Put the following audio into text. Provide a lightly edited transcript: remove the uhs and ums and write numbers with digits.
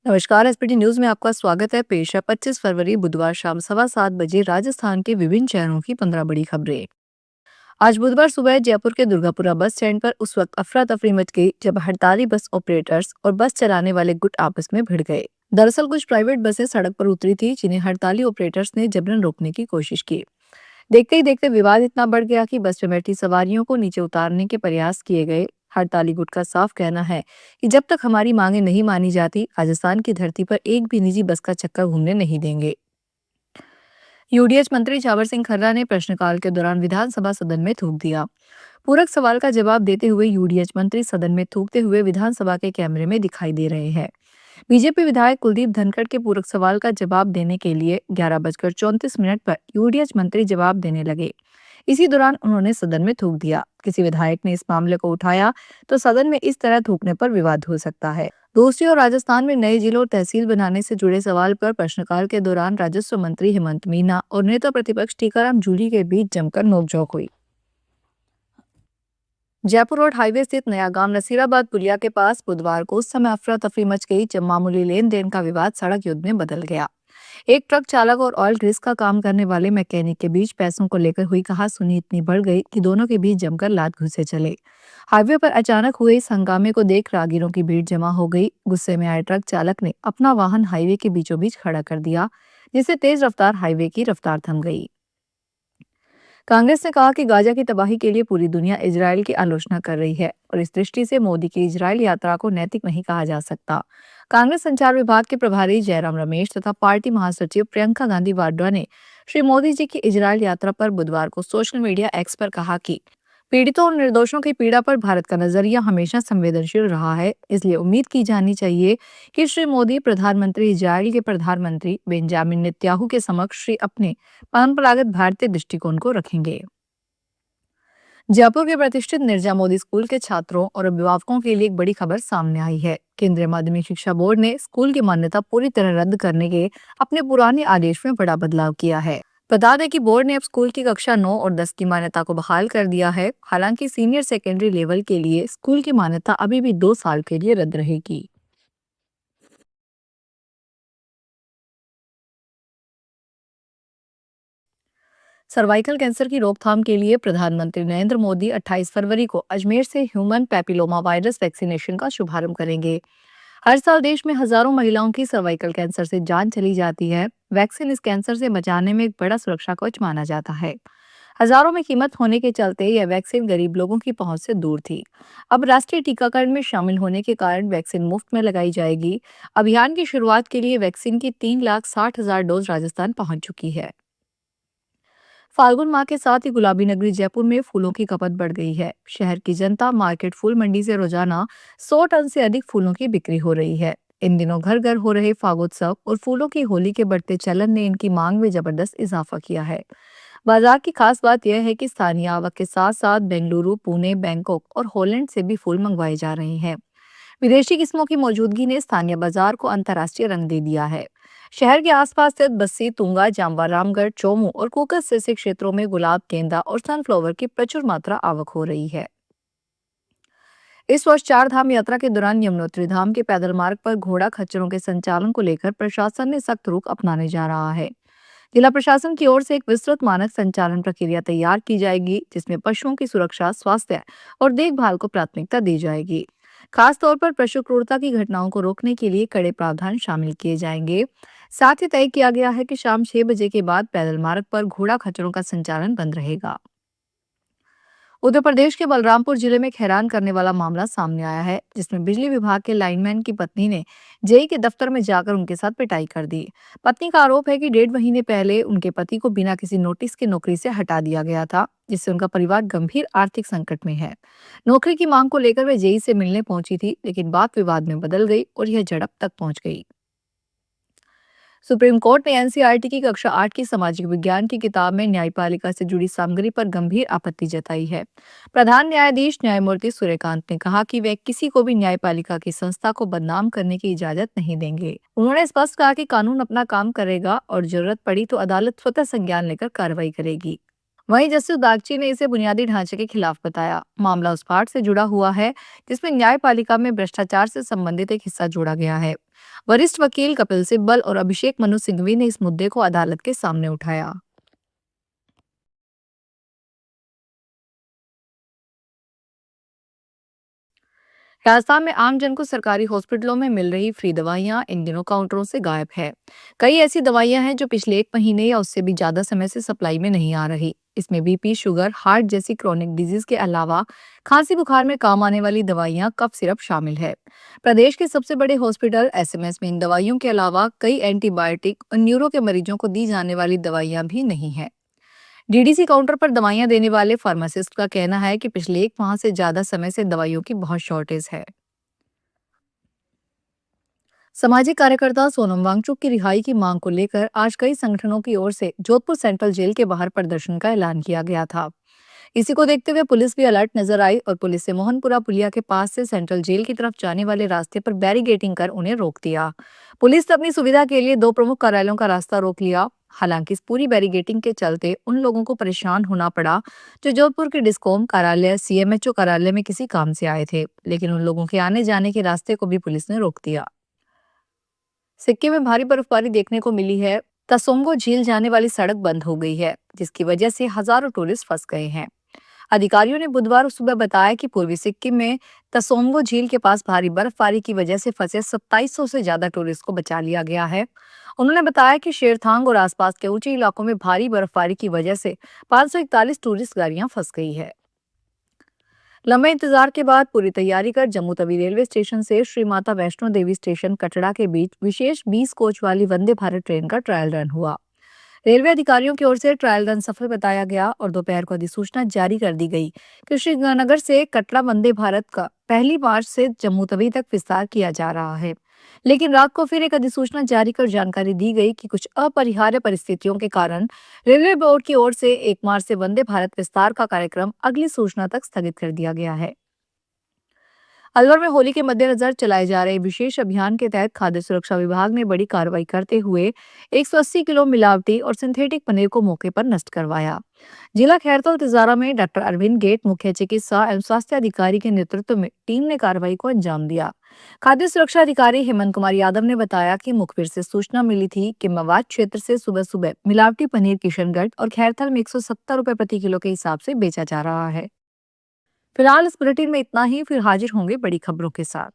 नमस्कार। SPT news में आपका स्वागत है। पेश है 25 फरवरी बुधवार शाम 7:15 राजस्थान के विभिन्न शहरों की 15 बड़ी खबरें। आज बुधवार सुबह जयपुर के दुर्गापुरा बस स्टैंड पर उस वक्त अफरा तफरी मच गई जब हड़ताली बस ऑपरेटर्स और बस चलाने वाले गुट आपस में भिड़ गए। दरअसल कुछ प्राइवेट बसें सड़क पर उतरी थी जिन्हें हड़ताली ऑपरेटर्स ने जबरन रोकने की कोशिश की। देखते ही देखते विवाद इतना बढ़ गया कि बस में बैठी सवारियों को नीचे उतारने के प्रयास किए गए। हड़ताली गुट का साफ कहना है कि जब तक हमारी मांगे नहीं मानी जाती, राजस्थान की धरती पर एक भी निजी बस का चक्कर घूमने नहीं देंगे। यूडीएच मंत्री जावर सिंह खर्रा ने प्रश्नकाल के दौरान विधानसभा सदन में थूक दिया। पूरक सवाल का जवाब देते हुए यूडीएच मंत्री सदन में थूकते हुए विधानसभा के कैमरे में दिखाई दे रहे हैं। बीजेपी विधायक कुलदीप धनखड़ के पूरक सवाल का जवाब देने के लिए 11:34 पर यूडीएच मंत्री जवाब देने लगे। इसी दौरान उन्होंने सदन में थूक दिया। किसी विधायक ने इस मामले को उठाया तो सदन में इस तरह थूकने पर विवाद हो सकता है। दूसरी ओर राजस्थान में नए जिलों और तहसील बनाने से जुड़े सवाल पर प्रश्नकाल के दौरान राजस्व मंत्री हेमंत मीना और नेता प्रतिपक्ष टीकाराम जूली के बीच जमकर नोकझोंक हुई। जयपुर रोड हाईवे स्थित नया गांव नसीराबाद पुलिया के पास बुधवार को उस समय अफरा तफरी मच गई जब मामूली लेन देन का विवाद सड़क युद्ध में बदल गया। एक ट्रक चालक और ऑयल ग्रीस का काम करने वाले मैकेनिक के बीच पैसों को लेकर हुई कहासुनी इतनी बढ़ गई कि दोनों के बीच जमकर लात घुसे चले। हाईवे पर अचानक हुए इस हंगामे को देख राहगीरों की भीड़ जमा हो गई। गुस्से में आए ट्रक चालक ने अपना वाहन हाईवे के बीचों बीच खड़ा कर दिया, जिससे तेज रफ्तार हाईवे की रफ्तार थम गई। कांग्रेस ने कहा कि गाजा की तबाही के लिए पूरी दुनिया इजरायल की आलोचना कर रही है और इस दृष्टि से मोदी की इजरायल यात्रा को नैतिक नहीं कहा जा सकता। कांग्रेस संचार विभाग के प्रभारी जयराम रमेश तथा पार्टी महासचिव प्रियंका गांधी वाड्रा ने श्री मोदी जी की इजरायल यात्रा पर बुधवार को सोशल मीडिया एक्स पर कहा कि पीड़ितों और निर्दोषों की पीड़ा पर भारत का नजरिया हमेशा संवेदनशील रहा है, इसलिए उम्मीद की जानी चाहिए कि श्री मोदी प्रधानमंत्री इजरायल के प्रधानमंत्री बेंजामिन नेतन्याहू के समक्ष श्री अपने परंपरागत भारतीय दृष्टिकोण को रखेंगे। जयपुर के प्रतिष्ठित निर्जा मोदी स्कूल के छात्रों और अभिभावकों के लिए एक बड़ी खबर सामने आई है। केंद्रीय माध्यमिक शिक्षा बोर्ड ने स्कूल की मान्यता पूरी तरह रद्द करने के अपने पुराने आदेश में बड़ा बदलाव किया है। बता दें कि बोर्ड ने अब स्कूल की कक्षा 9 और 10 की मान्यता को बहाल कर दिया है। हालांकि सीनियर सेकेंडरी लेवल के लिए स्कूल की मान्यता अभी भी 2 साल के लिए रद्द रहेगी। सर्वाइकल कैंसर की रोकथाम के लिए प्रधानमंत्री नरेंद्र मोदी 28 फरवरी को अजमेर से ह्यूमन पैपिलोमा वायरस वैक्सीनेशन का शुभारंभ करेंगे। हर साल देश में हजारों महिलाओं की सर्वाइकल कैंसर से जान चली जाती है। वैक्सीन इस कैंसर से बचाने में एक बड़ा सुरक्षा कवच माना जाता है। हजारों में कीमत होने के चलते यह वैक्सीन गरीब लोगों की पहुंच से दूर थी। अब राष्ट्रीय टीकाकरण में शामिल होने के कारण वैक्सीन मुफ्त में लगाई जाएगी। अभियान की शुरुआत के लिए वैक्सीन की 3,60,000 डोज राजस्थान पहुंच चुकी है। फाल्गुन माह के साथ ही गुलाबी नगरी जयपुर में फूलों की खपत बढ़ गई है। शहर की जनता मार्केट फूल मंडी से रोजाना 100 टन से अधिक फूलों की बिक्री हो रही है। इन दिनों घर घर हो रहे फागोत्सव और फूलों की होली के बढ़ते चलन ने इनकी मांग में जबरदस्त इजाफा किया है। बाजार की खास बात यह है कि स्थानीय आवक के साथ साथ बेंगलुरु, पुणे, बैंकॉक और हॉलैंड से भी फूल मंगवाए जा रहे हैं। विदेशी किस्मों की मौजूदगी ने स्थानीय बाजार को अंतर्राष्ट्रीय रंग दे दिया है। शहर के आसपास स्थित बस्सी, तुंगा, जामवा, रामगढ़, चोमू और कोकस जैसे क्षेत्रों में गुलाब, गेंदा और सनफ्लावर की प्रचुर मात्रा आवक हो रही है। इस वर्ष 4 धाम यात्रा के दौरान यमुनोत्री धाम के पैदल मार्ग पर घोड़ा खच्चरों के संचालन को लेकर प्रशासन ने सख्त रुख अपनाने जा रहा है। जिला प्रशासन की ओर से एक विस्तृत मानक संचालन प्रक्रिया तैयार की जाएगी, जिसमें पशुओं की सुरक्षा, स्वास्थ्य और देखभाल को प्राथमिकता दी जाएगी। खास तौर पर पशु क्रूरता की घटनाओं को रोकने के लिए कड़े प्रावधान शामिल किए जाएंगे। साथ ही तय किया गया है कि शाम 6 बजे के बाद पैदल मार्ग पर घोड़ा खच्चरों का संचालन बंद रहेगा। उत्तर प्रदेश के बलरामपुर जिले में एक हैरान करने वाला मामला सामने आया है, जिसमें बिजली विभाग के लाइनमैन की पत्नी ने जेई के दफ्तर में जाकर उनके साथ पिटाई कर दी। पत्नी का आरोप है कि 1.5 महीने पहले उनके पति को बिना किसी नोटिस के नौकरी से हटा दिया गया था, जिससे उनका परिवार गंभीर आर्थिक संकट में है। नौकरी की मांग को लेकर वे जेई से मिलने पहुंची थी, लेकिन बात विवाद में बदल गई और यह झड़प तक पहुंच गई। सुप्रीम कोर्ट ने एनसीईआरटी की कक्षा 8 की सामाजिक विज्ञान की किताब में न्यायपालिका से जुड़ी सामग्री पर गंभीर आपत्ति जताई है। प्रधान न्यायाधीश न्यायमूर्ति सूर्यकांत ने कहा कि वे किसी को भी न्यायपालिका की संस्था को बदनाम करने की इजाजत नहीं देंगे। उन्होंने स्पष्ट कहा कि कानून अपना काम करेगा और जरूरत पड़ी तो अदालत स्वतः संज्ञान लेकर कार्रवाई करेगी। वहीं जस्टिस दागची ने इसे बुनियादी ढांचे के खिलाफ बताया। मामला उस पार्ट से जुड़ा हुआ है जिसमें न्यायपालिका में भ्रष्टाचार से संबंधित एक हिस्सा जोड़ा गया है। वरिष्ठ वकील कपिल सिब्बल और अभिषेक मनु सिंघवी ने इस मुद्दे को अदालत के सामने उठाया। राजस्थान में आमजन को सरकारी हॉस्पिटलों में मिल रही फ्री दवाइयां इन दिनों काउंटरों से गायब है। कई ऐसी दवाइयां हैं जो पिछले 1 महीने या उससे भी ज्यादा समय से सप्लाई में नहीं आ रही। इसमें बीपी, शुगर, हार्ट जैसी क्रोनिक डिजीज के अलावा खांसी बुखार में काम आने वाली दवाइयां, कफ सिरप शामिल है। प्रदेश के सबसे बड़े हॉस्पिटल एसएमएस में इन दवाइयों के अलावा कई एंटीबायोटिक और न्यूरो के मरीजों को दी जाने वाली दवाइयां भी नहीं है। डीडीसी काउंटर पर दवाइयां देने वाले फार्मासिस्ट का कहना है कि पिछले 1 माह से ज्यादा समय से दवाइयों की बहुत शॉर्टेज है। सामाजिक कार्यकर्ता सोनम वांगचुक की रिहाई की मांग को लेकर आज कई संगठनों की ओर से जोधपुर सेंट्रल जेल के बाहर प्रदर्शन का ऐलान किया गया था। इसी को देखते हुए पुलिस भी अलर्ट नजर आई और पुलिस ने मोहनपुरा पुलिया के पास से सेंट्रल जेल की तरफ जाने वाले रास्ते पर बैरिगेटिंग कर उन्हें रोक दिया। पुलिस ने अपनी सुविधा के लिए 2 प्रमुख कार्यालयों का रास्ता रोक लिया। हालांकि इस पूरी बैरिगेटिंग के चलते उन लोगों को परेशान होना पड़ा जो जोधपुर के डिस्कॉम कार्यालय, सीएमएचओ कार्यालय में किसी काम से आए थे, लेकिन उन लोगों के आने जाने के रास्ते को भी पुलिस ने रोक दिया। सिक्किम में भारी बर्फबारी देखने को मिली है। तसोंगो झील जाने वाली सड़क बंद हो गई है, जिसकी वजह से हजारों टूरिस्ट फंस गए हैं। अधिकारियों ने बुधवार सुबह बताया कि पूर्वी सिक्किम में तसोंगो झील के पास भारी बर्फबारी की वजह से फंसे 2700 से ज्यादा टूरिस्ट को बचा लिया गया है। उन्होंने बताया कि शेरथांग और आसपास के ऊंचे इलाकों में भारी बर्फबारी की वजह से 541 टूरिस्ट गाड़ियां फंस गई है। लंबे इंतजार के बाद पूरी तैयारी कर जम्मू तवी रेलवे स्टेशन से श्री माता वैष्णो देवी स्टेशन कटरा के बीच विशेष 20 कोच वाली वंदे भारत ट्रेन का ट्रायल रन हुआ। रेलवे अधिकारियों की ओर से ट्रायल रन सफल बताया गया और दोपहर को अधिसूचना जारी कर दी गई कि श्रीनगर से कटरा वंदे भारत का 1 मार्च से जम्मू तवी तक विस्तार किया जा रहा है। लेकिन रात को फिर एक अधिसूचना जारी कर जानकारी दी गई कि कुछ अपरिहार्य परिस्थितियों के कारण रेलवे बोर्ड की ओर से 1 मार्च से वंदे भारत विस्तार का कार्यक्रम अगली सूचना तक स्थगित कर दिया गया है। अलवर में होली के मद्देनजर चलाए जा रहे विशेष अभियान के तहत खाद्य सुरक्षा विभाग ने बड़ी कार्रवाई करते हुए 180 किलो मिलावटी और सिंथेटिक पनीर को मौके पर नष्ट करवाया। जिला खैरतल तिजारा में डॉक्टर अरविंद गेट, मुख्य चिकित्सा एवं स्वास्थ्य अधिकारी के नेतृत्व में टीम ने कार्रवाई को अंजाम दिया। खाद्य सुरक्षा अधिकारी हेमंत कुमार यादव ने बताया कि मुखबिर से सूचना मिली थी कि मवाद क्षेत्र से सुबह सुबह मिलावटी पनीर किशनगढ़ और खैरथल में 170 रुपए प्रति किलो के हिसाब से बेचा जा रहा है। फिलहाल इस बुलेटिन में इतना ही, फिर हाजिर होंगे बड़ी खबरों के साथ।